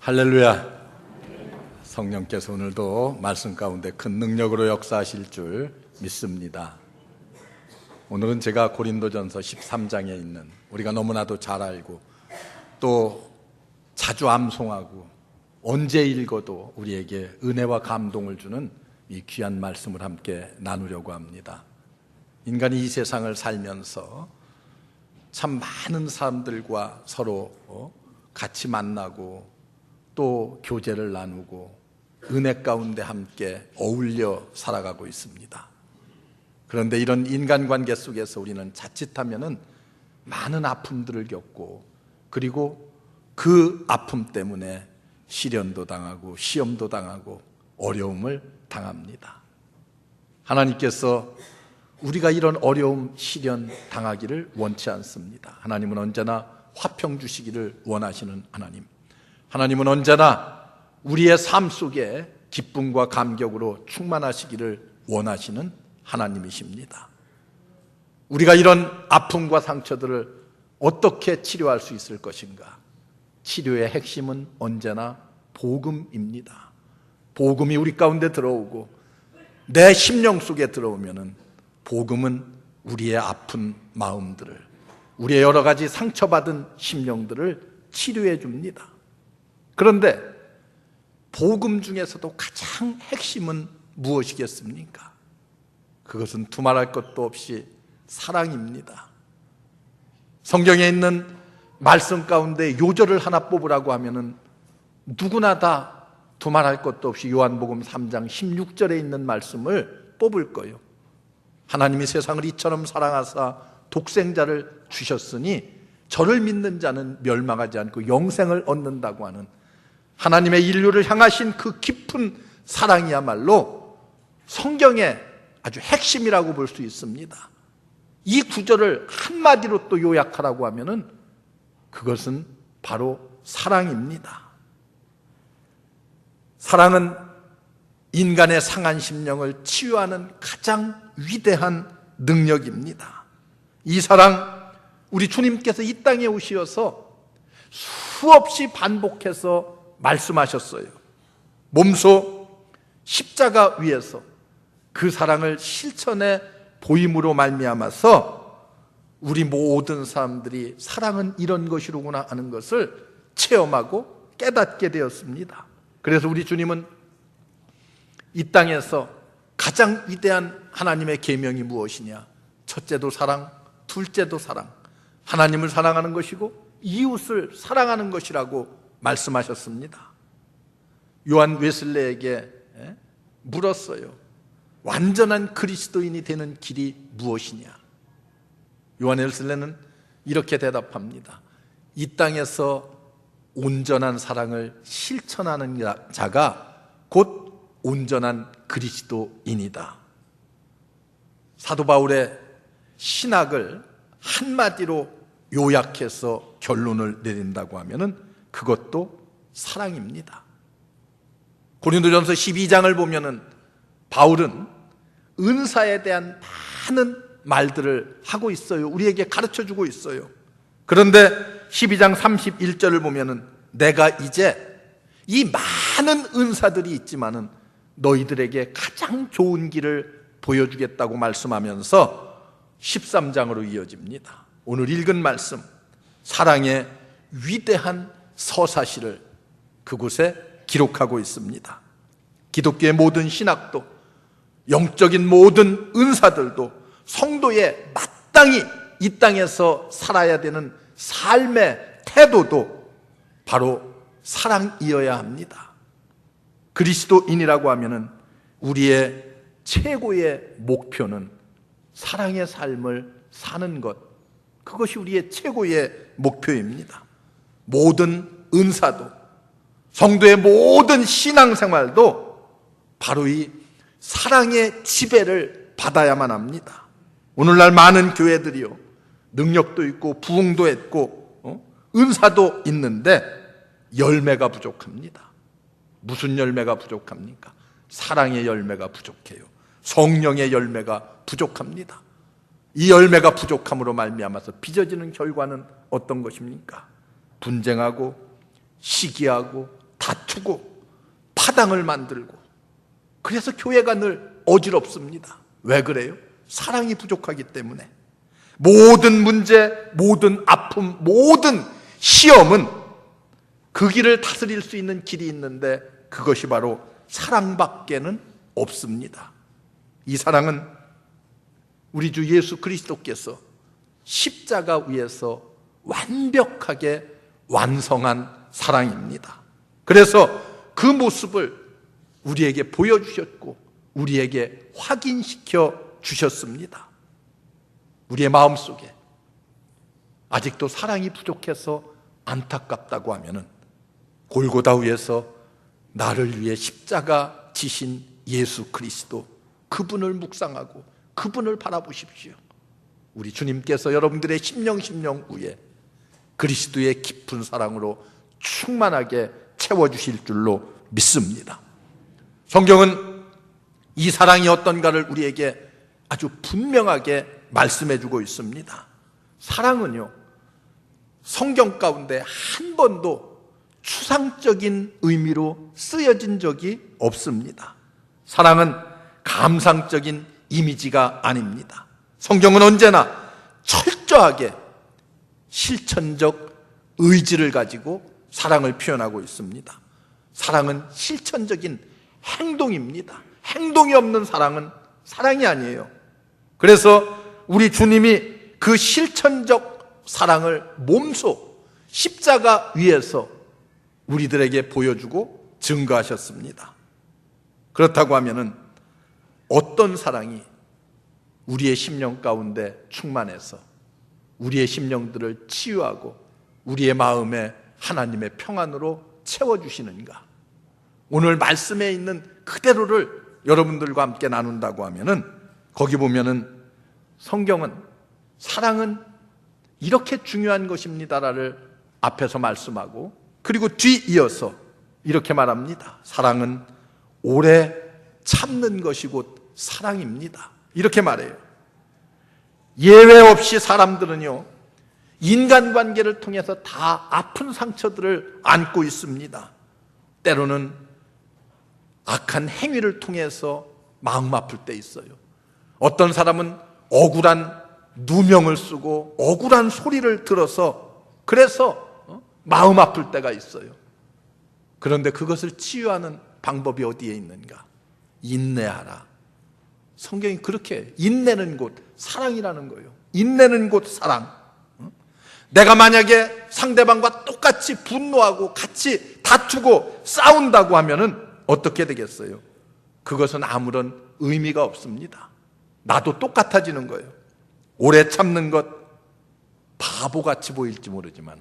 할렐루야. 성령께서 오늘도 말씀 가운데 큰 능력으로 역사하실 줄 믿습니다. 오늘은 제가 고린도전서 13장에 있는, 우리가 너무나도 잘 알고 또 자주 암송하고 언제 읽어도 우리에게 은혜와 감동을 주는 이 귀한 말씀을 함께 나누려고 합니다. 인간이 이 세상을 살면서 참 많은 사람들과 서로 같이 만나고 또 교제를 나누고 은혜 가운데 함께 어울려 살아가고 있습니다. 그런데 이런 인간관계 속에서 우리는 자칫하면은 많은 아픔들을 겪고, 그리고 그 아픔 때문에 시련도 당하고 시험도 당하고 어려움을 당합니다. 하나님께서 우리가 이런 어려움, 시련 당하기를 원치 않습니다. 하나님은 언제나 화평 주시기를 원하시는 하나님. 하나님은 언제나 우리의 삶 속에 기쁨과 감격으로 충만하시기를 원하시는 하나님이십니다. 우리가 이런 아픔과 상처들을 어떻게 치료할 수 있을 것인가? 치료의 핵심은 언제나 복음입니다. 복음이 우리 가운데 들어오고 내 심령 속에 들어오면은 복음은 우리의 아픈 마음들을, 우리의 여러 가지 상처받은 심령들을 치료해 줍니다. 그런데 복음 중에서도 가장 핵심은 무엇이겠습니까? 그것은 두말할 것도 없이 사랑입니다. 성경에 있는 말씀 가운데 요절을 하나 뽑으라고 하면은 누구나 다 두말할 것도 없이 요한복음 3장 16절에 있는 말씀을 뽑을 거예요. 하나님이 세상을 이처럼 사랑하사 독생자를 주셨으니 저를 믿는 자는 멸망하지 않고 영생을 얻는다고 하는 하나님의 인류를 향하신 그 깊은 사랑이야말로 성경의 아주 핵심이라고 볼 수 있습니다. 이 구절을 한마디로 또 요약하라고 하면은 그것은 바로 사랑입니다. 사랑은 인간의 상한 심령을 치유하는 가장 위대한 능력입니다. 이 사랑, 우리 주님께서 이 땅에 오시어서 수없이 반복해서 말씀하셨어요. 몸소 십자가 위에서 그 사랑을 실천해 보임으로 말미암아서 우리 모든 사람들이 사랑은 이런 것이로구나 하는 것을 체험하고 깨닫게 되었습니다. 그래서 우리 주님은 이 땅에서 가장 위대한 하나님의 계명이 무엇이냐? 첫째도 사랑, 둘째도 사랑. 하나님을 사랑하는 것이고 이웃을 사랑하는 것이라고 말씀하셨습니다. 요한 웨슬레에게 물었어요. 완전한 그리스도인이 되는 길이 무엇이냐? 요한 웨슬레는 이렇게 대답합니다. 이 땅에서 온전한 사랑을 실천하는 자가 곧 온전한 그리스도인이다. 사도 바울의 신학을 한마디로 요약해서 결론을 내린다고 하면은 그것도 사랑입니다. 고린도전서 12장을 보면은 바울은 은사에 대한 많은 말들을 하고 있어요. 우리에게 가르쳐 주고 있어요. 그런데 12장 31절을 보면은 내가 이제 이 많은 은사들이 있지만은 너희들에게 가장 좋은 길을 보여주겠다고 말씀하면서 13장으로 이어집니다. 오늘 읽은 말씀, 사랑의 위대한 서사시를 그곳에 기록하고 있습니다. 기독교의 모든 신학도, 영적인 모든 은사들도 성도의 마땅히 이 땅에서 살아야 되는 삶의 태도도 바로 사랑이어야 합니다. 그리스도인이라고 하면은 우리의 최고의 목표는 사랑의 삶을 사는 것, 그것이 우리의 최고의 목표입니다. 모든 은사도, 성도의 모든 신앙생활도 바로 이 사랑의 지배를 받아야만 합니다. 오늘날 많은 교회들이요, 능력도 있고 부흥도 있고 은사도 있는데 열매가 부족합니다. 무슨 열매가 부족합니까? 사랑의 열매가 부족해요. 성령의 열매가 부족합니다. 이 열매가 부족함으로 말미암아서 빚어지는 결과는 어떤 것입니까? 분쟁하고 시기하고 다투고 파당을 만들고, 그래서 교회가 늘 어지럽습니다. 왜 그래요? 사랑이 부족하기 때문에. 모든 문제, 모든 아픔, 모든 시험은 그 길을 다스릴 수 있는 길이 있는데 그것이 바로 사랑밖에는 없습니다. 이 사랑은 우리 주 예수 그리스도께서 십자가 위에서 완벽하게 완성한 사랑입니다. 그래서 그 모습을 우리에게 보여주셨고 우리에게 확인시켜 주셨습니다. 우리의 마음속에 아직도 사랑이 부족해서 안타깝다고 하면은 골고다 위에서 나를 위해 십자가 지신 예수 그리스도, 그분을 묵상하고 그분을 바라보십시오. 우리 주님께서 여러분들의 심령 위에 그리스도의 깊은 사랑으로 충만하게 채워주실 줄로 믿습니다. 성경은 이 사랑이 어떤가를 우리에게 아주 분명하게 말씀해주고 있습니다. 사랑은요, 성경 가운데 한 번도 추상적인 의미로 쓰여진 적이 없습니다. 사랑은 감상적인 이미지가 아닙니다. 성경은 언제나 철저하게 실천적 의지를 가지고 사랑을 표현하고 있습니다. 사랑은 실천적인 행동입니다. 행동이 없는 사랑은 사랑이 아니에요. 그래서 우리 주님이 그 실천적 사랑을 몸소 십자가 위에서 우리들에게 보여주고 증거하셨습니다. 그렇다고 하면은 어떤 사랑이 우리의 심령 가운데 충만해서 우리의 심령들을 치유하고 우리의 마음에 하나님의 평안으로 채워주시는가? 오늘 말씀에 있는 그대로를 여러분들과 함께 나눈다고 하면은 거기 보면은 성경은 사랑은 이렇게 중요한 것입니다를 앞에서 말씀하고, 그리고 뒤이어서 이렇게 말합니다. 사랑은 오래 참는 것이 곧 사랑입니다. 이렇게 말해요. 예외 없이 사람들은요, 인간관계를 통해서 다 아픈 상처들을 안고 있습니다. 때로는 악한 행위를 통해서 마음 아플 때 있어요. 어떤 사람은 억울한 누명을 쓰고 억울한 소리를 들어서 그래서 마음 아플 때가 있어요. 그런데 그것을 치유하는 방법이 어디에 있는가? 인내하라. 성경이 그렇게 해요. 인내는 곧 사랑이라는 거예요. 인내는 곧 사랑. 내가 만약에 상대방과 똑같이 분노하고 같이 다투고 싸운다고 하면은 어떻게 되겠어요? 그것은 아무런 의미가 없습니다. 나도 똑같아지는 거예요. 오래 참는 것 바보같이 보일지 모르지만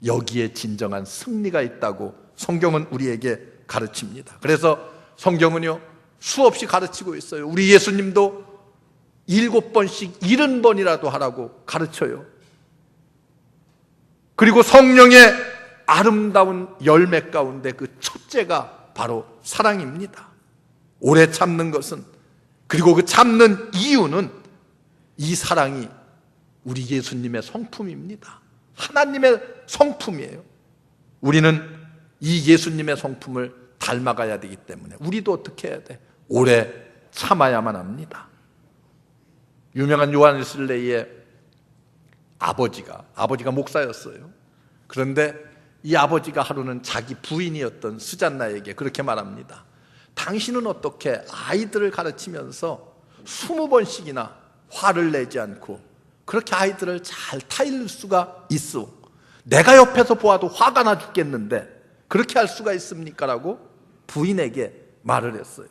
여기에 진정한 승리가 있다고 성경은 우리에게 가르칩니다. 그래서 성경은요, 수없이 가르치고 있어요. 우리 예수님도 7번씩 70번이라도 하라고 가르쳐요. 그리고 성령의 아름다운 열매 가운데 그 첫째가 바로 사랑입니다. 오래 참는 것은, 그리고 그 참는 이유는 이 사랑이 우리 예수님의 성품입니다. 하나님의 성품이에요. 우리는 이 예수님의 성품을 닮아가야 되기 때문에 우리도 어떻게 해야 돼? 오래 참아야만 합니다. 유명한 요한 웨슬레이의 아버지가 목사였어요. 그런데 이 아버지가 하루는 자기 부인이었던 스잔나에게 그렇게 말합니다. 당신은 어떻게 아이들을 가르치면서 20번씩이나 화를 내지 않고 그렇게 아이들을 잘 타일 수가 있어? 내가 옆에서 보아도 화가 나 죽겠는데 그렇게 할 수가 있습니까? 라고 부인에게 말을 했어요.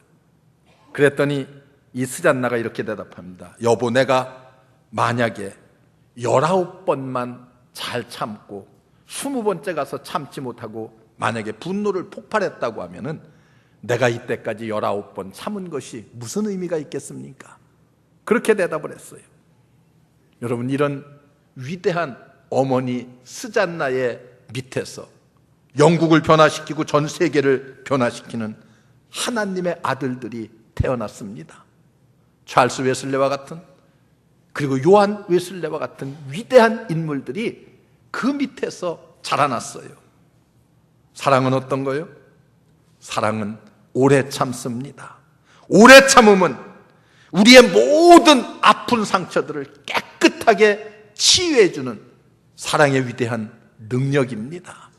그랬더니 이 스잔나가 이렇게 대답합니다. 여보, 내가 만약에 19번만 잘 참고 20번째 가서 참지 못하고 만약에 분노를 폭발했다고 하면은 내가 이때까지 19번 참은 것이 무슨 의미가 있겠습니까? 그렇게 대답을 했어요. 여러분, 이런 위대한 어머니 스잔나의 밑에서 영국을 변화시키고 전 세계를 변화시키는 하나님의 아들들이 태어났습니다. 찰스 웨슬레와 같은, 그리고 요한 웨슬레와 같은 위대한 인물들이 그 밑에서 자라났어요. 사랑은 어떤 거예요? 사랑은 오래 참습니다. 오래 참음은 우리의 모든 아픈 상처들을 깨끗하게 치유해주는 사랑의 위대한 능력입니다.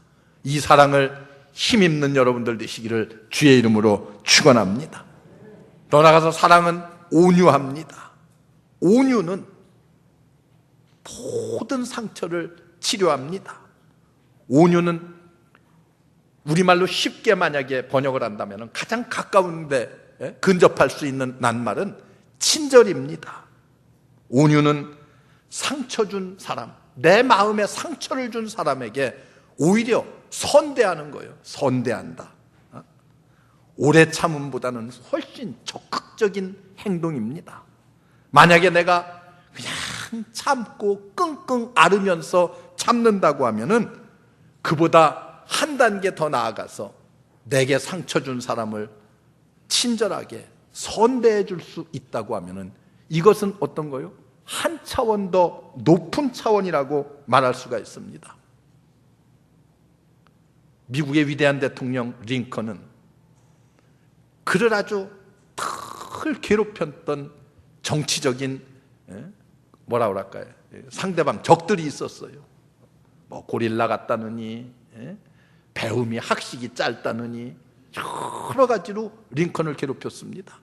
이 사랑을 힘입는 여러분들 되시기를 주의 이름으로 축원합니다. 더 나아가서 사랑은 온유합니다. 온유는 모든 상처를 치료합니다. 온유는 우리말로 쉽게 만약에 번역을 한다면 가장 가까운데 근접할 수 있는 낱말은 친절입니다. 온유는 상처 준 사람, 내 마음에 상처를 준 사람에게 오히려 선대하는 거예요. 선대한다. 오래 참음보다는 훨씬 적극적인 행동입니다. 만약에 내가 그냥 참고 끙끙 앓으면서 참는다고 하면은 그보다 한 단계 더 나아가서 내게 상처 준 사람을 친절하게 선대해 줄 수 있다고 하면은 이것은 어떤 거요? 한 차원 더 높은 차원이라고 말할 수가 있습니다. 미국의 위대한 대통령 링컨은 그를 아주 덜 괴롭혔던 정치적인 뭐라 그럴까요? 상대방 적들이 있었어요. 뭐 고릴라 같다느니, 배움이 학식이 짧다느니 여러 가지로 링컨을 괴롭혔습니다.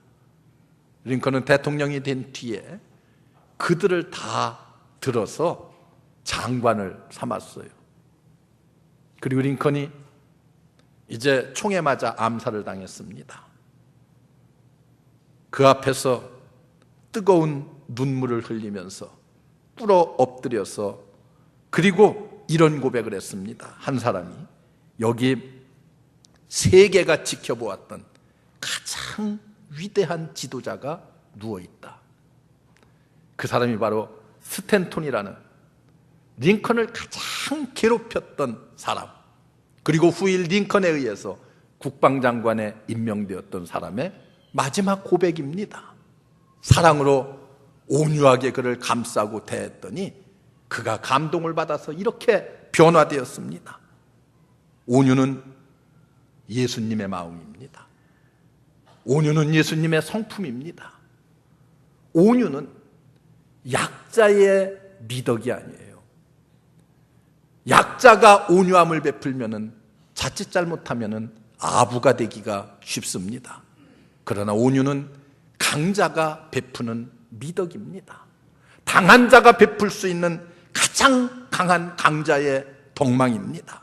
링컨은 대통령이 된 뒤에 그들을 다 들어서 장관을 삼았어요. 그리고 링컨이 이제 총에 맞아 암살을 당했습니다. 그 앞에서 뜨거운 눈물을 흘리면서 꿇어 엎드려서 그리고 이런 고백을 했습니다. 한 사람이 여기 세계가 지켜보았던 가장 위대한 지도자가 누워있다. 그 사람이 바로 스탠톤이라는 링컨을 가장 괴롭혔던 사람, 그리고 후일 링컨에 의해서 국방장관에 임명되었던 사람의 마지막 고백입니다. 사랑으로 온유하게 그를 감싸고 대했더니 그가 감동을 받아서 이렇게 변화되었습니다. 온유는 예수님의 마음입니다. 온유는 예수님의 성품입니다. 온유는 약자의 미덕이 아니에요. 약자가 온유함을 베풀면은 자칫 잘못하면은 아부가 되기가 쉽습니다. 그러나 온유는 강자가 베푸는 미덕입니다. 당한 자가 베풀 수 있는 가장 강한 강자의 덕망입니다.